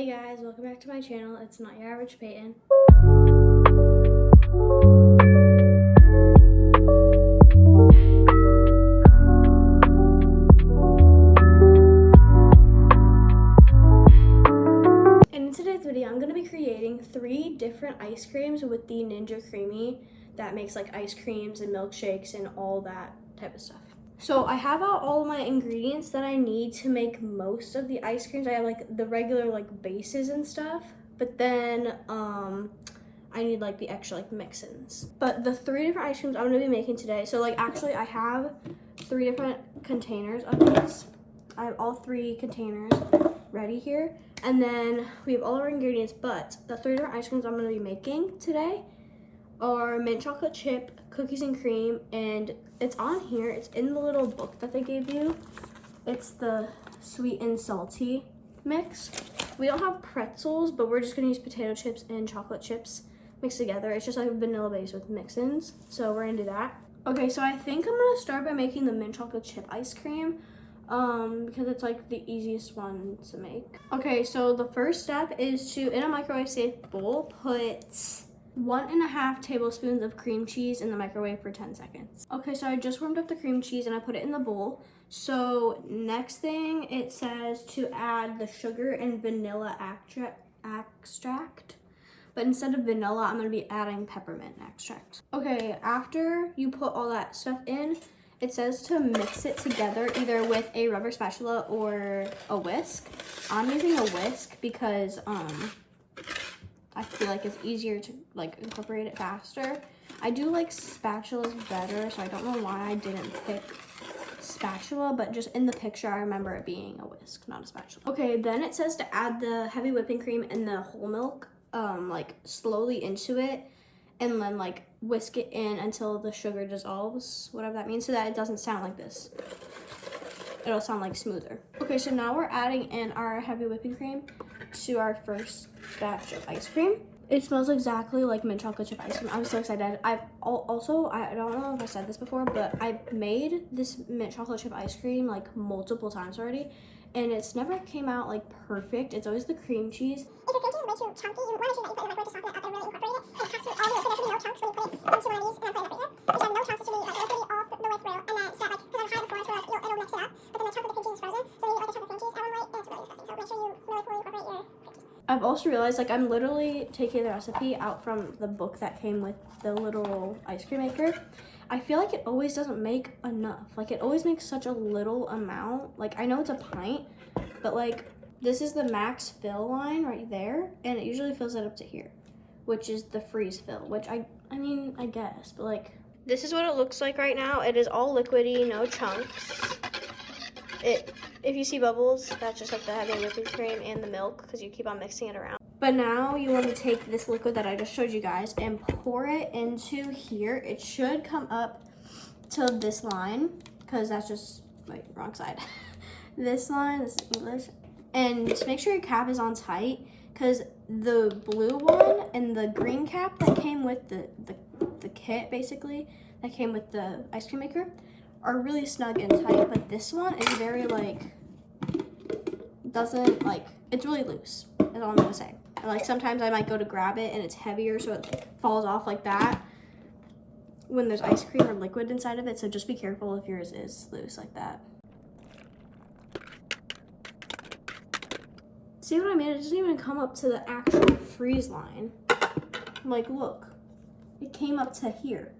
Hey guys, welcome back to my channel. It's Not Your Average Peyton. In today's video, I'm going to be creating 3 different ice creams with the Ninja Creami that makes like ice creams and milkshakes and all that type of stuff. So I have out all of my ingredients that I need to make most of the ice creams. I have like the regular like bases and stuff, but then I need like the extra like mix-ins. But the 3 different ice creams I'm gonna be making today, so like actually I have 3 different containers of these. I have all 3 containers ready here. And then we have all our ingredients, but the 3 different ice creams I'm gonna be making today are mint chocolate chip, cookies and cream, and it's on here. It's in the little book that they gave you. It's the sweet and salty mix. We don't have pretzels, but we're just gonna use potato chips and chocolate chips mixed together. It's just like vanilla base with mix-ins, so we're gonna do that. Okay, so I think I'm gonna start by making the mint chocolate chip ice cream because it's like the easiest one to make. Okay, so the first step is to, in a microwave safe bowl, put 1.5 tablespoons of cream cheese in the microwave for 10 seconds. Okay, so I just warmed up the cream cheese and I put it in the bowl. So next thing, it says to add the sugar and vanilla extract. But instead of vanilla, I'm gonna be adding peppermint extract. Okay, after you put all that stuff in, it says to mix it together either with a rubber spatula or a whisk. I'm using a whisk because I feel like it's easier to like incorporate it faster. I do like spatulas better, so I don't know why I didn't pick spatula, but just in the picture I remember it being a whisk, not a spatula. Okay, then it says to add the heavy whipping cream and the whole milk like slowly into it, and then like whisk it in until the sugar dissolves, whatever that means, so that it doesn't sound like this. It'll sound like smoother. Okay, so now we're adding in our heavy whipping cream to our first batch of ice cream. It smells exactly like mint chocolate chip ice cream. I'm so excited. I've also, I don't know if I said this before, but I've made this mint chocolate chip ice cream like multiple times already, and it's never came out like perfect. It's always the cream cheese. If your cream cheese is way too chunky, you want to make sure that you put it in the microwave to soften it up and really incorporate it. And it has to all the way, there should be no chunks when you put it into one of these and then put it in the freezer. There should have no chunks, it should be like liquidy all the way through. And then so that like, because I'm high before, so it'll mix it up. But then the chunk of the cream cheese is frozen, so you get like a chunk of cream cheese at one way, and it's really disgusting. So make sure you really fully incorporate your cream cheese. I've also realized like I'm literally taking the recipe out from the book that came with the little ice cream maker. I feel like it always doesn't make enough. Like it always makes such a little amount. Like I know it's a pint, but like this is the max fill line right there, and it usually fills it up to here, which is the freeze fill, which I mean, I guess, but like this is what it looks like right now. It is all liquidy, no chunks. If you see bubbles, that's just like the heavy whipping cream and the milk because you keep on mixing it around. But now you want to take this liquid that I just showed you guys and pour it into here. It should come up to this line because that's just, wait, wrong side. This line, this is English. And just make sure your cap is on tight because the blue one and the green cap that came with the kit, basically, that came with the ice cream maker, are really snug and tight, but this one is very like, doesn't like, it's really loose, is all I'm gonna say. And, like sometimes I might go to grab it and it's heavier, so it falls off like that when there's ice cream or liquid inside of it, so just be careful if yours is loose like that. See what I mean? It doesn't even come up to the actual freeze line. Like look, it came up to here.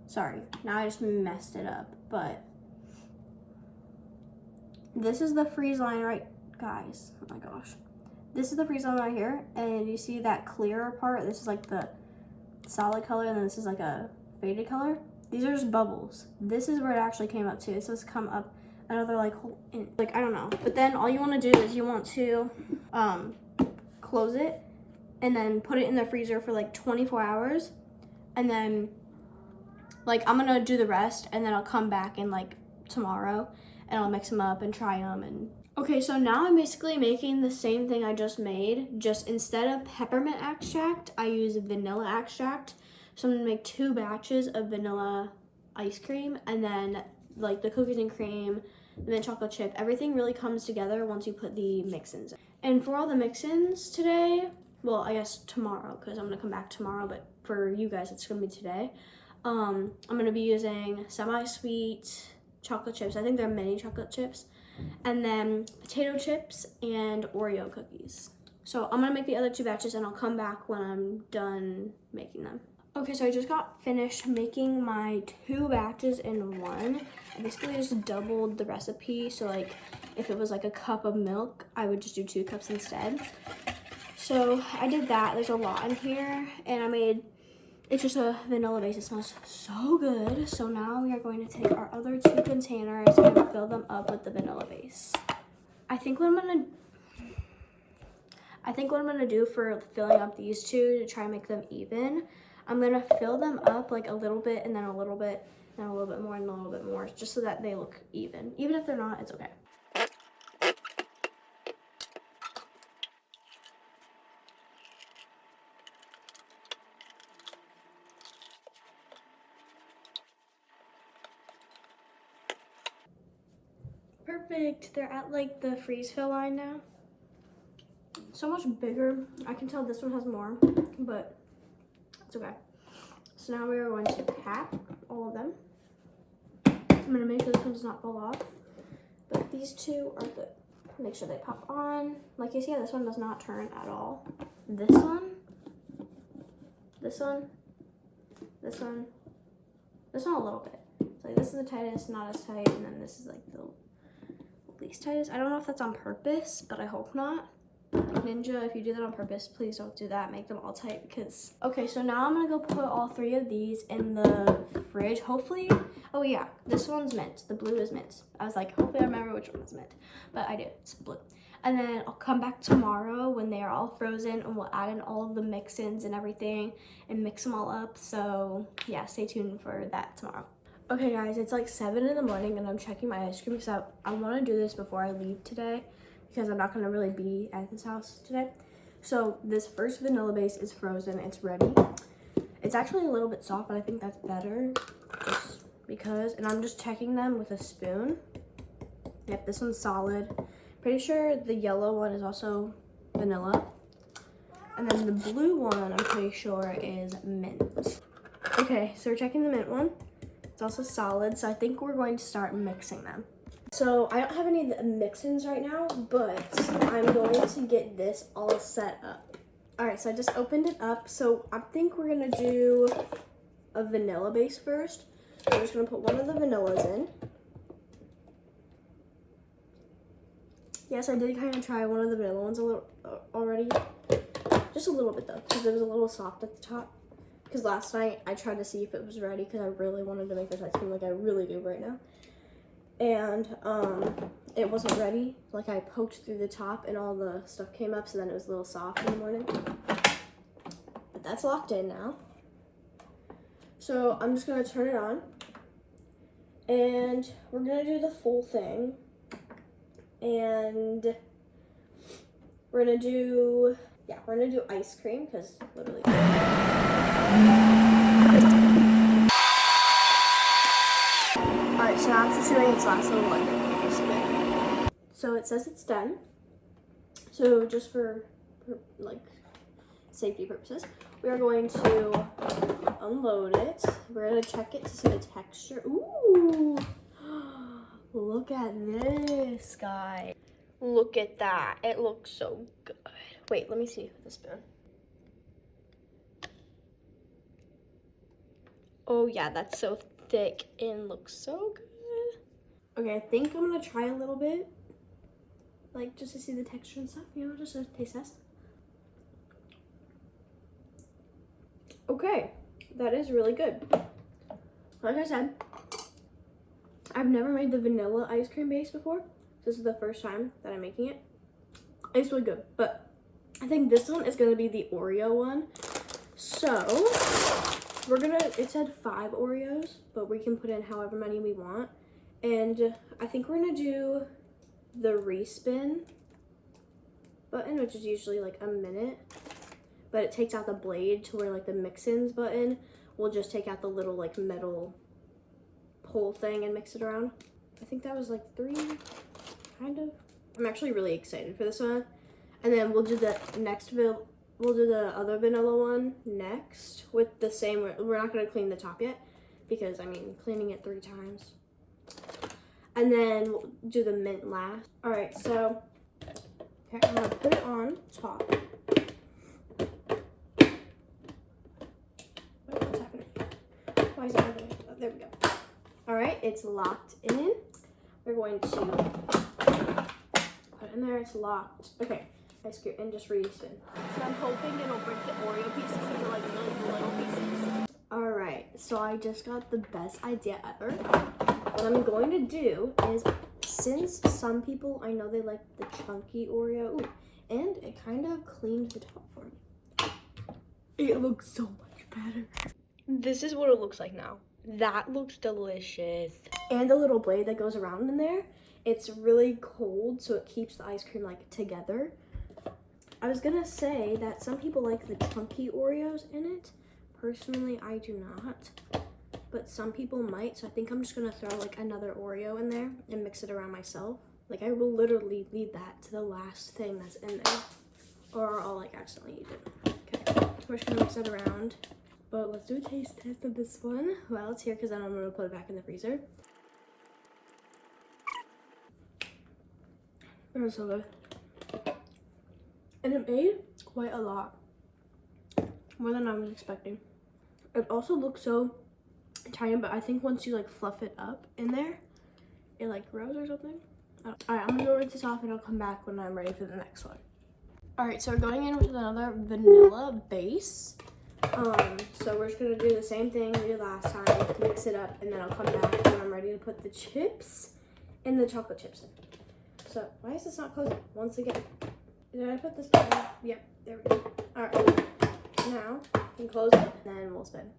Sorry, now I just messed it up, but this is the freeze line, right, guys? Oh my gosh. This is the freeze line right here, and you see that clearer part? This is like the solid color, and then this is like a faded color. These are just bubbles. This is where it actually came up to. It says come up another like whole inch. Like, I don't know. But then all you want to do is you want to close it and then put it in the freezer for like 24 hours, and then like I'm gonna do the rest, and then I'll come back in like tomorrow and I'll mix them up and try them. And okay, so now I'm basically making the same thing I just made, just instead of peppermint extract, I use vanilla extract. So I'm gonna make 2 batches of vanilla ice cream, and then like the cookies and cream the mint chocolate chip. Everything really comes together once you put the mix-ins in. And for all the mix-ins today, well, I guess tomorrow, because I'm gonna come back tomorrow, but for you guys, it's gonna be today. I'm gonna be using semi-sweet chocolate chips. I think they're mini chocolate chips. And then potato chips and Oreo cookies. So I'm gonna make the other 2 batches and I'll come back when I'm done making them. Okay, so I just got finished making my 2 batches in one. I basically just doubled the recipe. So like if it was like a cup of milk, I would just do 2 cups instead. So I did that. There's a lot in here and I made, it's just a vanilla base. It smells so good. So now we are going to take our other 2 containers and fill them up with the vanilla base. I think what I'm gonna do for filling up these 2 to try and make them even, I'm gonna fill them up like a little bit and then a little bit and a little bit more and a little bit more, just so that they look even. Even if they're not, it's okay. Perfect. They're at like the freeze fill line now. So much bigger. I can tell this one has more, but it's okay. So now we are going to cap all of them. I'm gonna make sure this one does not fall off, but these 2 are good. Make sure they pop on. Like you see, this one does not turn at all. This one, this one, this one, this one a little bit. So like this is the tightest, not as tight, and then this is like the least tightest. I don't know if that's on purpose, but I hope not. Like Ninja, if you do that on purpose, please don't do that. Make them all tight because... Okay, so now I'm gonna go put all 3 of these in the fridge. Hopefully, oh yeah, this one's mint. The blue is mint. I was like, hopefully I remember which one is mint, but I do, it's blue. And then I'll come back tomorrow when they are all frozen and we'll add in all of the mix-ins and everything and mix them all up. So yeah, stay tuned for that tomorrow. Okay guys, it's like 7 in the morning and I'm checking my ice cream because I want to do this before I leave today because I'm not going to really be at this house today. So this first vanilla base is frozen. It's ready. It's actually a little bit soft, but I think that's better just because. And I'm just checking them with a spoon. Yep, this one's solid. Pretty sure the yellow one is also vanilla. And then the blue one, I'm pretty sure is mint. Okay, so we're checking the mint one. It's also solid, so I think we're going to start mixing them. So I don't have any of the mix-ins right now, but I'm going to get this all set up. All right, so I just opened it up. So I think we're gonna do a vanilla base first. So I'm just gonna put one of the vanillas in. Yes, I did kind of try one of the vanilla ones a little already. Just a little bit though, because it was a little soft at the top. Because last night I tried to see if it was ready because I really wanted to make this ice cream like I really do right now. And it wasn't ready. Like I poked through the top and all the stuff came up, so then it was a little soft in the morning. But that's locked in now. So I'm just gonna turn it on. And we're gonna do the full thing. And we're gonna do ice cream because literally. Alright, so now it's just doing its last little like spin. So it says it's done. So just for like safety purposes, we are going to unload it. We're gonna check it to see the texture. Ooh! Look at this, guys. Look at that. It looks so good. Wait, let me see with the spoon. Oh yeah, that's so thick and looks so good. Okay, I think I'm gonna try a little bit. Like just to see the texture and stuff, you know, just a taste test. Okay, that is really good. Like I said, I've never made the vanilla ice cream base before. This is the first time that I'm making it. It's really good, but I think this one is gonna be the Oreo one. So we're gonna, it said 5 Oreos, but we can put in however many we want. And I think we're gonna do the respin button, which is usually like a minute, but it takes out the blade to where like the mix-ins button will just take out the little like metal pull thing and mix it around. I think that was like 3, kind of. I'm actually really excited for this one. And then we'll do the we'll do the other vanilla one next with the same, we're not gonna clean the top yet because I mean, cleaning it 3 times. And then we'll do the mint last. All right, so, okay, I'm gonna put it on top. What's happening? Why is it happening? Oh, there we go. All right, it's locked in. We're going to put it in there, it's locked. Okay, ice cream, and just re-spin. So I'm hoping it'll break the Oreo pieces into like those little pieces. All right, so I just got the best idea ever. What I'm going to do is, since some people, I know they like the chunky Oreo, ooh, and it kind of cleaned the top for me. It looks so much better. This is what it looks like now. That looks delicious. And the little blade that goes around in there, it's really cold, so it keeps the ice cream like together. I was gonna say that some people like the chunky Oreos in it. Personally, I do not, but some people might, so I think I'm just gonna throw like another Oreo in there and mix it around myself. Like I will literally leave that to the last thing that's in there, or I'll like accidentally eat it. Okay, we're just gonna mix it around. But let's do a taste test of this one while it's here, because then I'm gonna put it back in the freezer. It was so good. And it made quite a lot. More than I was expecting. It also looks so tiny, but I think once you like fluff it up in there, it like grows or something. Alright, I'm gonna go rinse this off and I'll come back when I'm ready for the next one. Alright, so we're going in with another vanilla base. So we're just gonna do the same thing we did last time, mix it up, and then I'll come back when I'm ready to put the chips and the chocolate chips in. So why is this not closing? Once again. Did I put this down? Yep, there we go. Alright. Now, you can close it, and then we'll spin.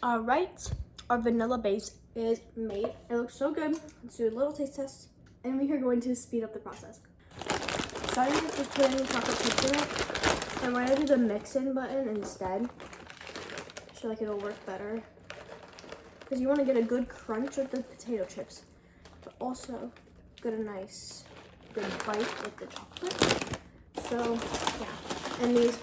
Alright, our vanilla base is made. It looks so good. Let's do a little taste test, and we are going to speed up the process. Starting with just putting the chocolate chips in it, I'm going to do the mix-in button instead. I feel like it'll work better. Because you want to get a good crunch with the potato chips, but also get a nice, good bite with the chocolate. So, yeah. And these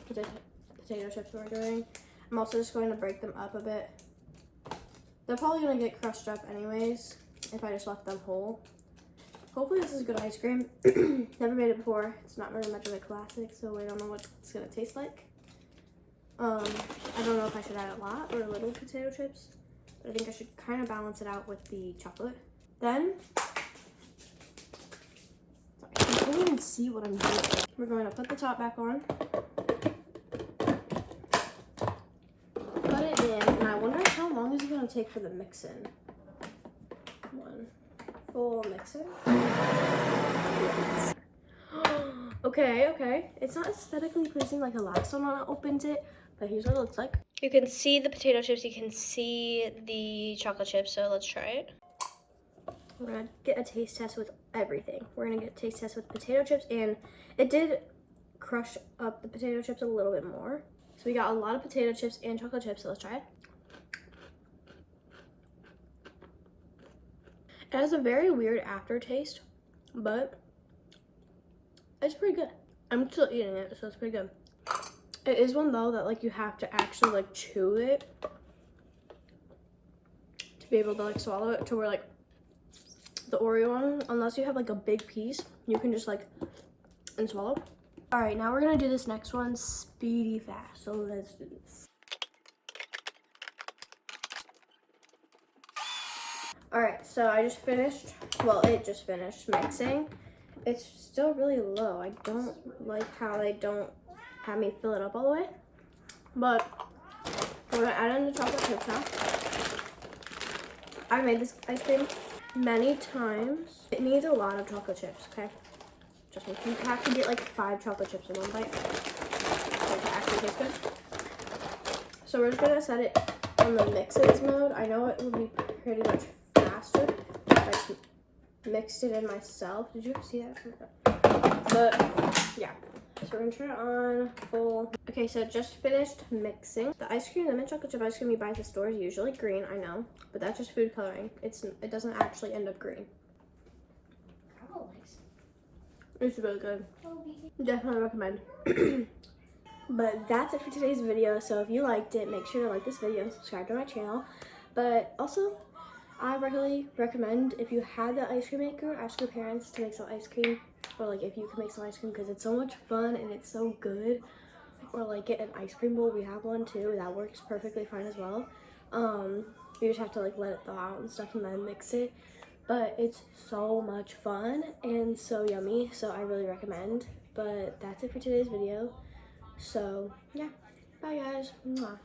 potato chips we're doing, I'm also just going to break them up a bit. They're probably going to get crushed up anyways if I just left them whole. Hopefully this is good ice cream. Never made it before. It's not very much of a classic, so I don't know what it's going to taste like. I don't know if I should add a lot or a little potato chips, but I think I should kind of balance it out with the chocolate. Then, I can't even see what I'm doing. We're going to put the top back on. Put it in, and I wonder how long is it going to take for the mix-in. One full mix-in. Okay. It's not aesthetically pleasing like the last one when I opened it, but here's what it looks like. You can see the potato chips, you can see the chocolate chips, so let's try it. We're gonna get a taste test with everything. We're gonna get a taste test with potato chips, and it did crush up the potato chips a little bit more. So we got a lot of potato chips and chocolate chips, so let's try it. It has a very weird aftertaste, but it's pretty good. I'm still eating it, so it's pretty good. It is one though that like you have to actually like chew it to be able to like swallow it, to where like the Oreo one, unless you have like a big piece, you can just like and swallow. All right, now we're gonna do this next one speedy fast, so let's do this. All right, so I just finished, well, it just finished mixing. It's still really low. I don't like how they don't have me fill it up all the way, but we're gonna add in the chocolate chips now. I made this ice cream many times. It needs a lot of chocolate chips, okay? Just me. You have to get like 5 chocolate chips in one bite for it to actually taste good. So we're just gonna set it on the mix-ins mode. I know it would be pretty much faster if I mixed it in myself. Did you ever see that? But yeah, So we're gonna turn it on full. Okay, so just finished mixing. The ice cream, the mint chocolate chip ice cream you buy at the store is usually green, I know, but that's just food coloring. It doesn't actually end up green. It's really good. Definitely recommend. But that's it for today's video. So if you liked it, make sure to like this video and subscribe to my channel. But also, I really recommend, if you have the ice cream maker, ask your parents to make some ice cream, or like if you can make some ice cream, because it's so much fun and it's so good. Or like get an ice cream bowl. We have one too. That works perfectly fine as well. You just have to like let it thaw out and stuff and then mix it. But it's so much fun and so yummy, so I really recommend. But that's it for today's video. So yeah, bye guys. Mwah.